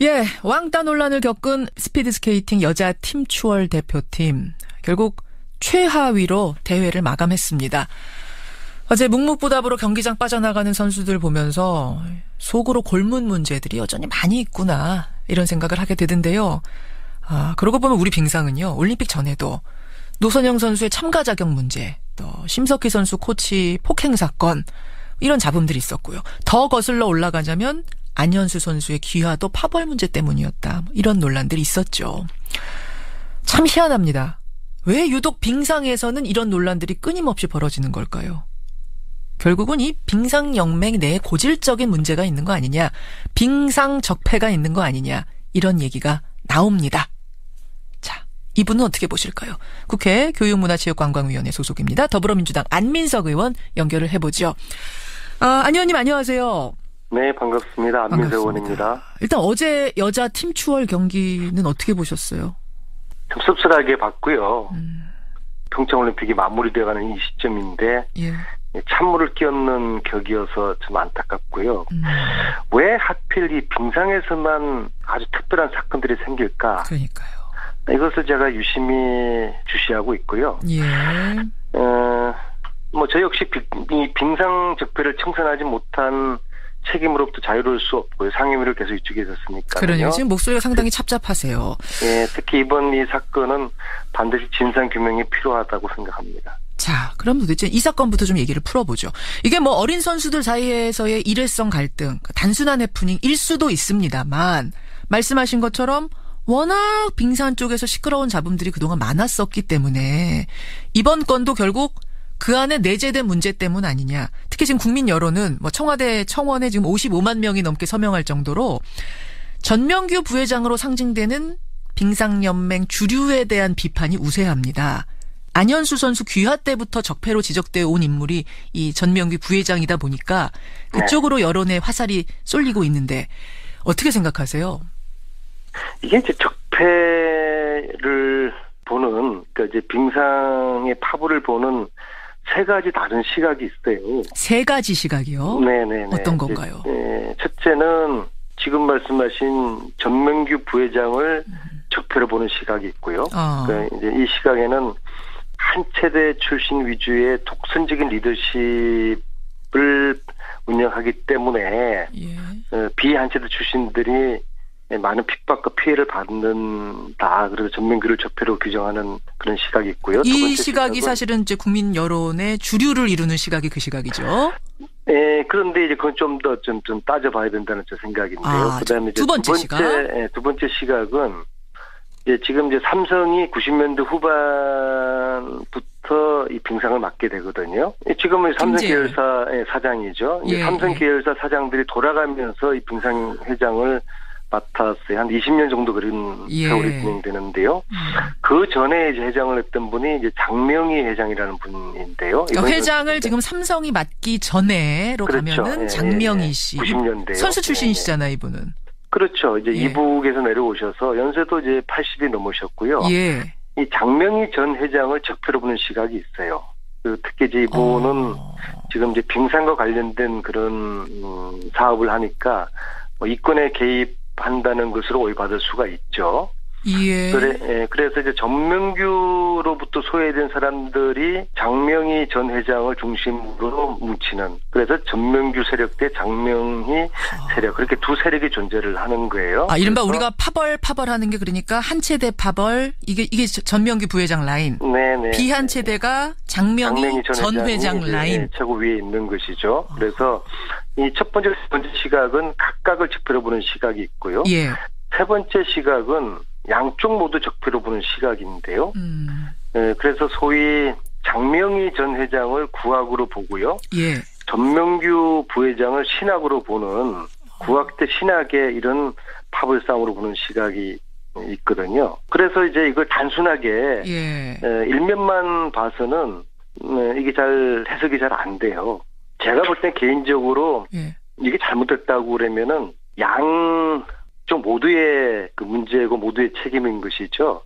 예, 왕따 논란을 겪은 스피드스케이팅 여자 팀 추월 대표팀. 결국 최하위로 대회를 마감했습니다. 어제 묵묵부답으로 경기장 빠져나가는 선수들 보면서 속으로 골문 문제들이 여전히 많이 있구나 이런 생각을 하게 되던데요. 그러고 보면 우리 빙상은요. 올림픽 전에도 노선영 선수의 참가 자격 문제, 또 심석희 선수 코치 폭행 사건 이런 잡음들이 있었고요. 더 거슬러 올라가자면 안현수 선수의 귀화도 파벌 문제 때문이었다. 이런 논란들이 있었죠. 참 희한합니다. 왜 유독 빙상에서는 이런 논란들이 끊임없이 벌어지는 걸까요? 결국은 이 빙상연맹 내에 고질적인 문제가 있는 거 아니냐, 빙상 적폐가 있는 거 아니냐, 이런 얘기가 나옵니다. 자, 이분은 어떻게 보실까요? 국회 교육문화체육관광위원회 소속입니다. 더불어민주당 안민석 의원 연결을 해보죠. 안 의원님 안녕하세요. 네, 반갑습니다. 안민석 의원입니다. 일단 어제 여자 팀 추월 경기는 어떻게 보셨어요? 좀 씁쓸하게 봤고요. 평창올림픽이 마무리되어가는 이 시점인데 예. 찬물을 끼얹는 격이어서 좀 안타깝고요. 왜 하필 이 빙상에서만 아주 특별한 사건들이 생길까? 그러니까요. 이것을 제가 유심히 주시하고 있고요. 예. 저 역시 이 빙상 적폐를 청산하지 못한 책임으로부터 자유로울 수 없고요. 상임위를 계속 이쪽에 있었으니까요. 그러네요. 지금 목소리가 상당히 찹찹하세요. 예, 특히 이번 이 사건은 반드시 진상규명이 필요하다고 생각합니다. 자, 그럼 도대체 이 사건부터 좀 얘기를 풀어보죠. 이게 뭐 어린 선수들 사이에서의 일회성 갈등, 단순한 해프닝일 수도 있습니다만 말씀하신 것처럼 워낙 빙상 쪽에서 시끄러운 잡음들이 그동안 많았었기 때문에 이번 건도 결국 그 안에 내재된 문제 때문 아니냐. 특히 지금 국민 여론은 뭐 청와대 청원에 지금 55만 명이 넘게 서명할 정도로 전명규 부회장으로 상징되는 빙상연맹 주류에 대한 비판이 우세합니다. 안현수 선수 귀화 때부터 적폐로 지적되어 온 인물이 이 전명규 부회장이다 보니까 그쪽으로 여론의 화살이 쏠리고 있는데 어떻게 생각하세요? 이게 이제 적폐를 보는, 그러니까 이제 빙상의 파벌을 보는 세 가지 다른 시각이 있어요. 세 가지 시각이요? 네네네. 어떤 건가요? 첫째는 지금 말씀하신 전명규 부회장을 적폐로 보는 시각이 있고요. 그러니까 이제 이 시각에는 한 체대 출신 위주의 독선적인 리더십을 운영하기 때문에 비한 체대 출신들이 많은 핍박과 피해를 받는다. 그래서 전명규를 적폐로 규정하는 그런 시각이 있고요. 이 시각이 사실은 이제 국민 여론의 주류를 이루는 시각이 그 시각이죠. 네, 그런데 이제 그건 좀 더 좀 따져봐야 된다는 제 생각인데요. 그다음에 이제 두 번째 시각은 이제 지금 이제 삼성이 90년대 후반부터 이 빙상을 맡게 되거든요. 지금은 삼성 계열사의 사장이죠. 삼성 계열사 사장들이 돌아가면서 이 빙상 회장을 맡았어요. 한 20년 정도 그런 세월이 진행되는데요. 그 전에 이제 회장을 했던 분이 이제 장명희 회장이라는 분인데요. 그러니까 회장을 지금 삼성이 맡기 전에로 가면은 장명희 씨. 90년대 선수 출신이시잖아요, 이분은. 그렇죠. 이제 이북에서 내려오셔서 연세도 이제 80이 넘으셨고요. 이 장명희 전 회장을 적폐로 보는 시각이 있어요. 특히 이제 이분은 지금 이제 빙상과 관련된 그런 사업을 하니까 이권에 개입한다는 것으로 오해받을 수가 있죠. 그래서 이제 전명규로부터 소외된 사람들이 장명희 전 회장을 중심으로 뭉치는, 그래서 전명규 세력 대 장명희 세력, 그렇게 두 세력이 존재를 하는 거예요. 이른바 우리가 파벌하는 게 그러니까 한 체대 파벌, 이게 전명규 부회장 라인. 네네. 비한 체대가 장명희 전 회장 라인. 최고 위에 있는 것이죠. 그래서 이 첫 번째, 세 번째 시각은 각각을 적폐로 보는 시각이 있고요. 세 번째 시각은 양쪽 모두 적폐로 보는 시각인데요. 그래서 소위 장명희 전 회장을 구악으로 보고요. 전명규 부회장을 신악으로 보는 구악 대 신악의 이런 파벌 싸움으로 보는 시각이 있거든요. 그래서 이제 이걸 단순하게 일면만 봐서는 이게 잘 해석이 잘 안 돼요. 제가 볼 때 개인적으로 이게 잘못됐다고 그러면은 쪽 모두의 그 문제고 모두의 책임인 것이죠.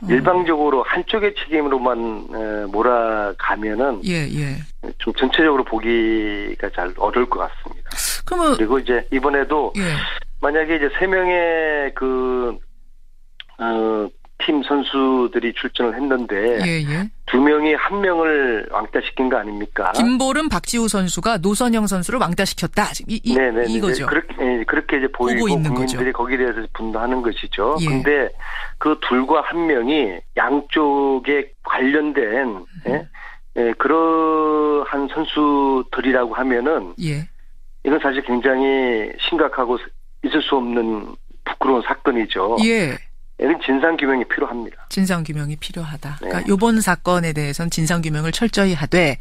일방적으로 한쪽의 책임으로만 몰아가면은 좀 전체적으로 보기가 잘 어려울 것 같습니다. 그러면 그리고 이제 이번에도 만약에 이제 3명의 팀 선수들이 출전을 했는데 2명이 1명을 왕따시킨 거 아닙니까? 김보름, 박지우 선수가 노선영 선수를 왕따시켰다. 네네. 이거죠. 그렇게 이제 보이고 있는 국민들이 거죠. 거기에 대해서 분노하는 것이죠. 근데 그 둘과 1명이 양쪽에 관련된 그러한 선수들이라고 하면은 이건 사실 굉장히 심각하고 있을 수 없는 부끄러운 사건이죠. 이건 진상규명이 필요합니다. 진상규명이 필요하다. 그러니까 이번 사건에 대해서는 진상규명을 철저히 하되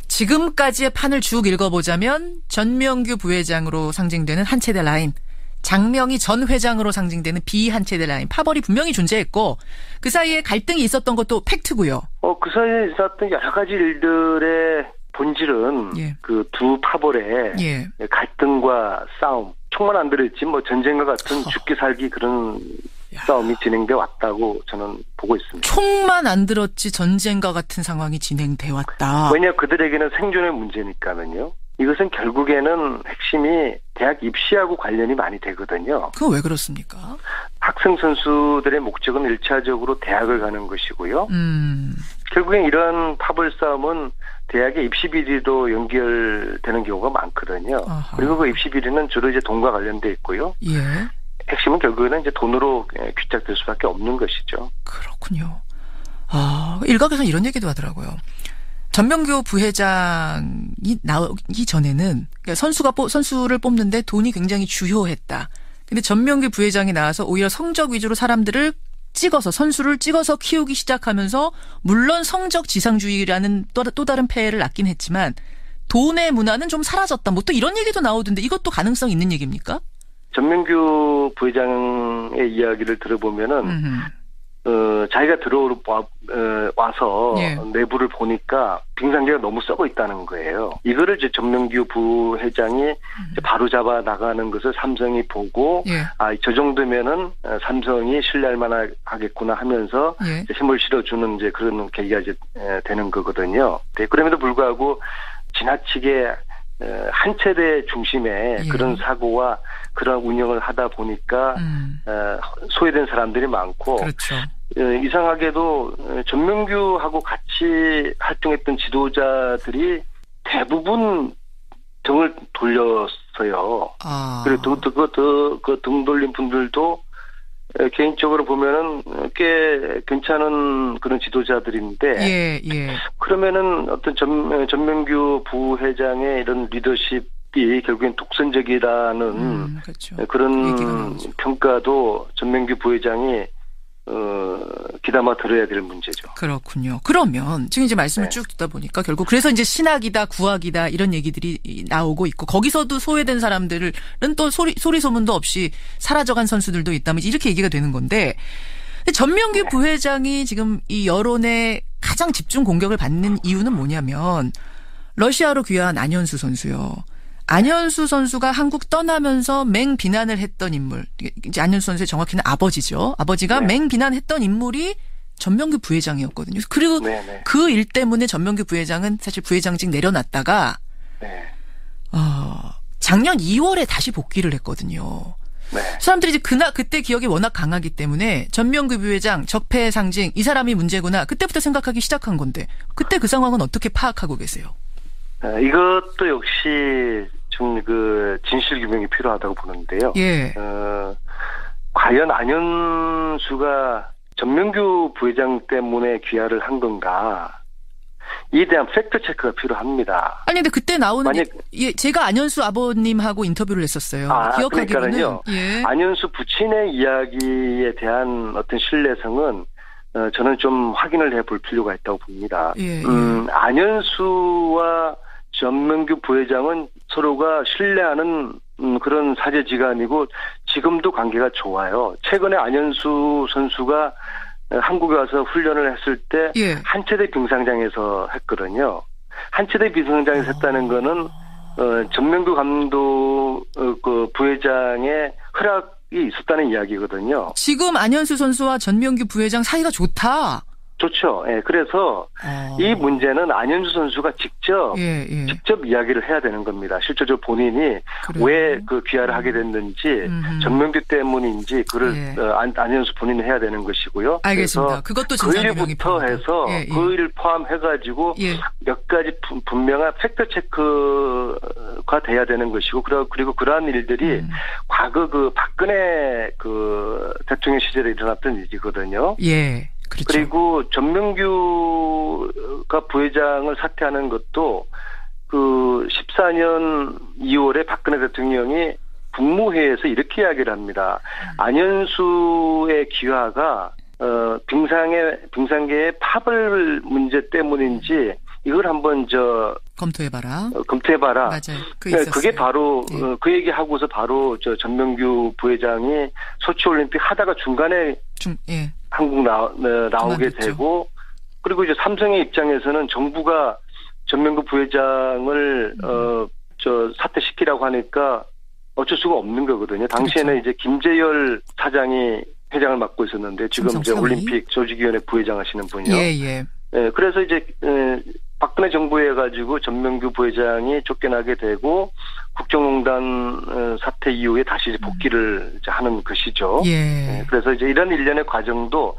지금까지의 판을 쭉 읽어보자면 전명규 부회장으로 상징되는 한 체대 라인, 장명희 전 회장으로 상징되는 B 한 체대 라인, 파벌이 분명히 존재했고 그 사이에 갈등이 있었던 것도 팩트고요. 그 사이에 있었던 여러 가지 일들의 본질은 그 두 파벌의 갈등과 싸움, 총만 안 들었지 뭐 전쟁과 같은 죽기 살기 그런 싸움이 진행돼 왔다고 저는 보고 있습니다. 총만 안 들었지 전쟁과 같은 상황이 진행돼 왔다. 왜냐 그들에게는 생존의 문제니까는요. 이것은 결국에는 핵심이 대학 입시하고 관련이 많이 되거든요. 그거 왜 그렇습니까? 학생 선수들의 목적은 1차적으로 대학을 가는 것이고요. 결국엔 이런 파벌 싸움은 대학의 입시 비리로 연결되는 경우가 많거든요. 그리고 그 입시 비리는 주로 이제 돈과 관련돼 있고요. 핵심은 결국에는 이제 돈으로 귀착될 수밖에 없는 것이죠. 그렇군요. 일각에서는 이런 얘기도 하더라고요. 전명규 부회장이 나오기 전에는 선수를 뽑는데 돈이 굉장히 주요했다. 근데 전명규 부회장이 나와서 오히려 성적 위주로 사람들을 선수를 찍어서 키우기 시작하면서 물론 성적 지상주의라는 또 다른 폐해를 낳긴 했지만 돈의 문화는 좀 사라졌다. 뭐 또 이런 얘기도 나오던데 이것도 가능성 있는 얘기입니까? 전명규 부회장의 이야기를 들어보면은 자기가 와서 내부를 보니까 빙상계가 너무 썩어 있다는 거예요. 이거를 이제 전명규 부회장이 바로 잡아 나가는 것을 삼성이 보고 저 정도면은 삼성이 신뢰할 만하겠구나 하면서 힘을 실어주는 이제 그런 계기가 이제 되는 거거든요. 그럼에도 불구하고 지나치게 한 체대 중심의 그런 사고와 그런 운영을 하다 보니까 소외된 사람들이 많고 이상하게도 전명규하고 같이 활동했던 지도자들이 대부분 등을 돌렸어요. 그리고 그 등 돌린 분들도 개인적으로 보면은 꽤 괜찮은 그런 지도자들인데 그러면은 어떤 전명규 부회장의 이런 리더십이 결국엔 독선적이라는 그런 평가도 전명규 부회장이 귀담아 들어야 될 문제죠. 그렇군요. 그러면 지금 이제 말씀을 쭉 듣다 보니까 결국 그래서 이제 신학이다, 구학이다 이런 얘기들이 나오고 있고 거기서도 소외된 사람들은 또 소리 소문도 없이 사라져간 선수들도 있다면 이렇게 얘기가 되는 건데 전명규 부회장이 지금 이 여론에 가장 집중 공격을 받는 이유는 뭐냐면 러시아로 귀화한 안현수 선수요. 안현수 선수가 한국 떠나면서 맹비난을 했던 인물. 이제 안현수 선수의 정확히는 아버지죠. 아버지가 맹비난했던 인물이 전명규 부회장이었거든요. 그리고 그 일 때문에 전명규 부회장은 사실 부회장직 내려놨다가 작년 2월에 다시 복귀를 했거든요. 사람들이 이제 그때 기억이 워낙 강하기 때문에 전명규 부회장 적폐의 상징 이 사람이 문제구나. 그때부터 생각하기 시작한 건데 그때 그 상황은 어떻게 파악하고 계세요? 이것도 역시 좀 그 진실 규명이 필요하다고 보는데요. 과연 안현수가 전명규 부회장 때문에 귀화를 한 건가? 이에 대한 팩트 체크가 필요합니다. 아니 근데 그때 나오는 제가 안현수 아버님하고 인터뷰를 했었어요. 기억하기로는 안현수 부친의 이야기에 대한 어떤 신뢰성은 저는 좀 확인을 해볼 필요가 있다고 봅니다. 안현수와 전명규 부회장은 서로가 신뢰하는 그런 사제지간이고 지금도 관계가 좋아요. 최근에 안현수 선수가 한국에 와서 훈련을 했을 때 한체대 빙상장에서 했거든요. 한체대 빙상장에서 했다는 거는 전명규 감독 그 부회장의 허락이 있었다는 이야기거든요. 지금 안현수 선수와 전명규 부회장 사이가 좋다. 좋죠. 예, 그래서 이 문제는 안현수 선수가 직접 이야기를 해야 되는 겁니다. 실제로 본인이 왜 그 귀화를 하게 됐는지 전명규 때문인지 그를 안현수 본인이 해야 되는 것이고요. 알겠습니다. 그것도 진상규명이 그 일부터 해서 그 일을 포함해가지고 몇 가지 분명한 팩트 체크가 돼야 되는 것이고 그리고 그러한 일들이 과거 그 박근혜 그 대통령 시절에 일어났던 일이거든요. 예. 그렇죠. 그리고 전명규가 부회장을 사퇴하는 것도 그 14년 2월에 박근혜 대통령이 국무회의에서 이렇게 이야기를 합니다. 안현수의 귀화가 빙상계의 파벌 문제 때문인지 이걸 한번 검토해봐라. 맞아요. 그게 바로 그 얘기하고서 바로 전명규 부회장이 소치올림픽 하다가 중간에 한국 나오게 되고 그리고 이제 삼성의 입장에서는 정부가 전명규 부회장을 사퇴시키라고 하니까 어쩔 수가 없는 거거든요. 당시에는 이제 김재열 사장이 회장을 맡고 있었는데 지금 이제 올림픽 조직위원회 부회장 하시는 분이요. 그래서 이제 박근혜 정부에 가지고 전명규 부회장이 쫓겨나게 되고 국정농단 사태 이후에 다시 이제 복귀를 이제 하는 것이죠. 그래서 이제 이런 일련의 과정도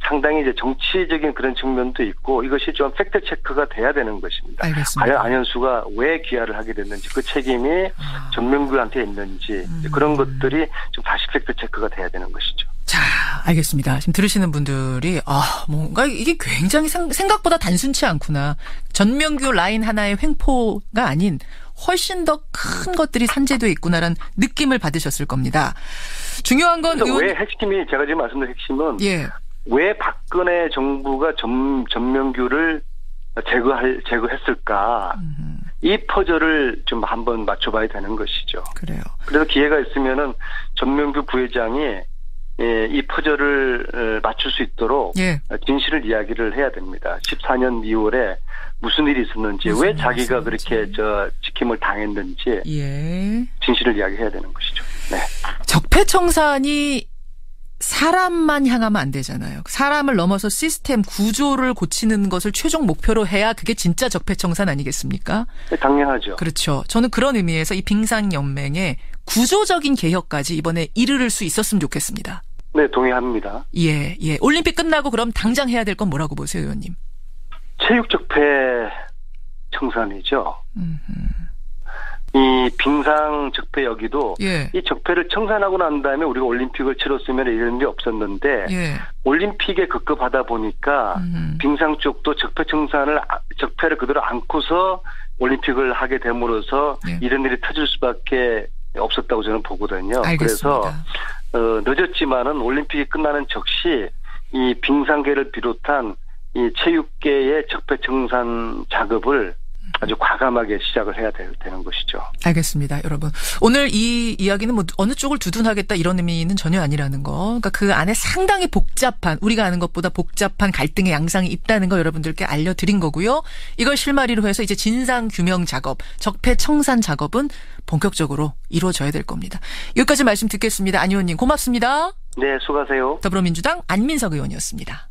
상당히 이제 정치적인 그런 측면도 있고 이것이 좀 팩트 체크가 돼야 되는 것입니다. 알겠습니다. 과연 안현수가 왜 귀화를 하게 됐는지 그 책임이 전명규한테 있는지 그런 것들이 좀 다시 팩트 체크가 돼야 되는 것이죠. 자, 알겠습니다. 지금 들으시는 분들이 뭔가 이게 굉장히 생각보다 단순치 않구나. 전명규 라인 하나의 횡포가 아닌 훨씬 더 큰 것들이 산재되어 있구나라는 느낌을 받으셨을 겁니다. 중요한 건 왜 핵심이 제가 지금 말씀드린 핵심은 왜 박근혜 정부가 전명규를 제거했을까? 이 퍼즐을 좀 한번 맞춰봐야 되는 것이죠. 그래요. 그래서 기회가 있으면은 전명규 부회장이 이 퍼즐을 맞출 수 있도록 진실을 이야기를 해야 됩니다. 14년 2월에 무슨 일이 있었는지 왜 자기가 그렇게 지킴을 당했는지 진실을 이야기해야 되는 것이죠. 적폐청산이 사람만 향하면 안 되잖아요. 사람을 넘어서 시스템 구조를 고치는 것을 최종 목표로 해야 그게 진짜 적폐청산 아니겠습니까? 당연하죠. 그렇죠. 저는 그런 의미에서 이 빙상연맹의 구조적인 개혁까지 이번에 이르를 수 있었으면 좋겠습니다. 네, 동의합니다. 올림픽 끝나고 그럼 당장 해야 될 건 뭐라고 보세요, 의원님? 체육 적폐 청산이죠. 이 빙상 적폐 여기도 이 적폐를 청산하고 난 다음에 우리가 올림픽을 치렀으면 이런 게 없었는데 올림픽에 급급하다 보니까 빙상 쪽도 적폐를 그대로 안고서 올림픽을 하게 됨으로써 이런 일이 터질 수밖에 없었다고 저는 보거든요. 알겠습니다. 그래서 늦었지만은 올림픽이 끝나는 즉시 이 빙상계를 비롯한 이 체육계의 적폐청산 작업을 아주 과감하게 시작을 해야 되는 것이죠. 알겠습니다, 여러분. 오늘 이 이야기는 어느 쪽을 두둔하겠다 이런 의미는 전혀 아니라는 거. 그러니까 그 안에 상당히 복잡한, 우리가 아는 것보다 복잡한 갈등의 양상이 있다는 거 여러분들께 알려드린 거고요. 이걸 실마리로 해서 이제 진상 규명 작업, 적폐 청산 작업은 본격적으로 이루어져야 될 겁니다. 여기까지 말씀 듣겠습니다. 안 의원님 고맙습니다. 네, 수고하세요. 더불어민주당 안민석 의원이었습니다.